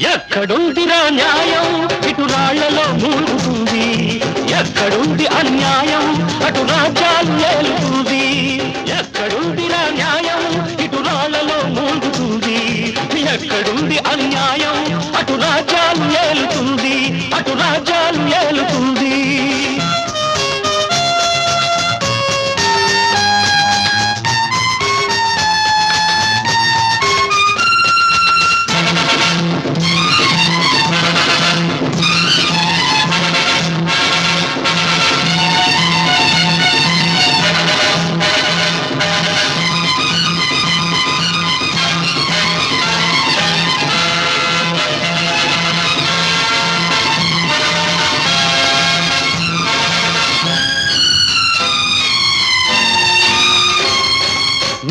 ఎక్కడుందిరా న్యాయం ఇటు రాళ్లలో మూలుగుతుంది, ఎక్కడుంది అన్యాయం అటు రాజ్యాలు ఏలుతుంది. ఎక్కడుందిరా న్యాయం ఇటు రాళ్లలో మూలుగుతుంది, ఎక్కడుంది అన్యాయం అటు రాజ్యాలు ఏలుతుంది, అటు రాజ్యాలు ఏలుతుంది.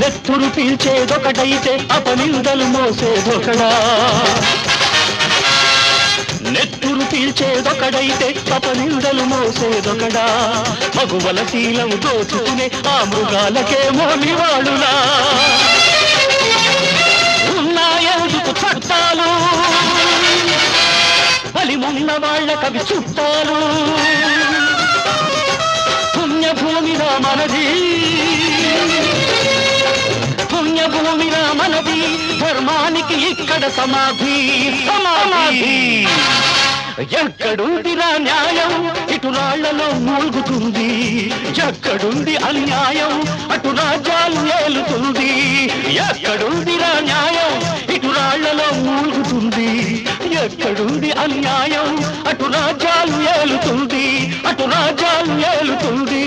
నెత్తురు పీల్చేదొకటైతే అపనిందలు మోసేదొకడా, నెత్తురు పీల్చేదొకడైతే అపనిందలు మోసేదొకడా. మగువల శీలం దోచుకునే ఆ మృగాలకే మోనివాడులా. ఉన్నాయెందుకు చట్టాలు, బలిమున్న వాళ్ళ కవి చుట్టాలు. పుణ్యభూమిగా మనది, పుణ్యభూమిగా మనది, ధర్మానికి ఇక్కడ సమాధి సమాధి. ఎక్కడుందిరా న్యాయం ఇటు రాళ్లలో మూలుగుతుంది, ఎక్కడుంది అన్యాయం అటు రాజ్యాలు ఏలుతుంది. ఎక్కడుందిరా న్యాయం ఇటు రాళ్లలో మూలుగుతుంది, ఎక్కడుంది అన్యాయం అటు రాజ్యాలు ఏలుతుంది, అటు రాజ్యాలు ఏలుతుంది.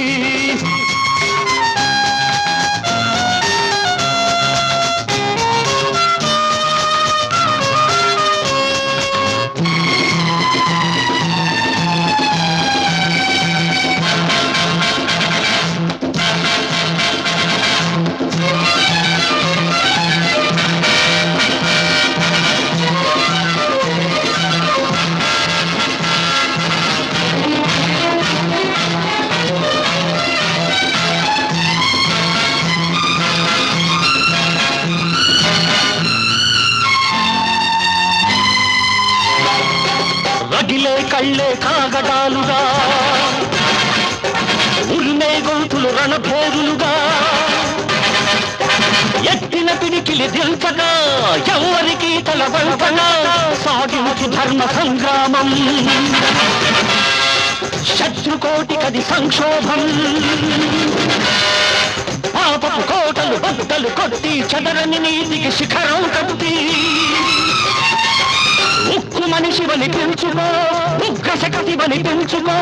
రగిలే కళ్ళే కాగడాలుగా, ఉరిమే గొంతులు రణభేరులుగా, ఎత్తిన పిడికిలి దిల్చగా ఎవరికి తల వంచగా సాగించు ధర్మ సంగ్రామం. శత్రుకోటికది సంక్షోభం, పాపపు కోటలు బద్దలు కొట్టి చదరని నీతికి శిఖరం కట్టి. ఉక్కు మనిషివని పెంచుకో, ఉగ్రశకతివని పెంచుకో,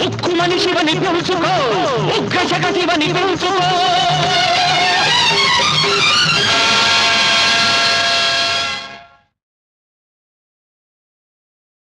ఉక్కు మనిషివని పెంచుకో, ఉగ్రశకతివని పెంచుకో.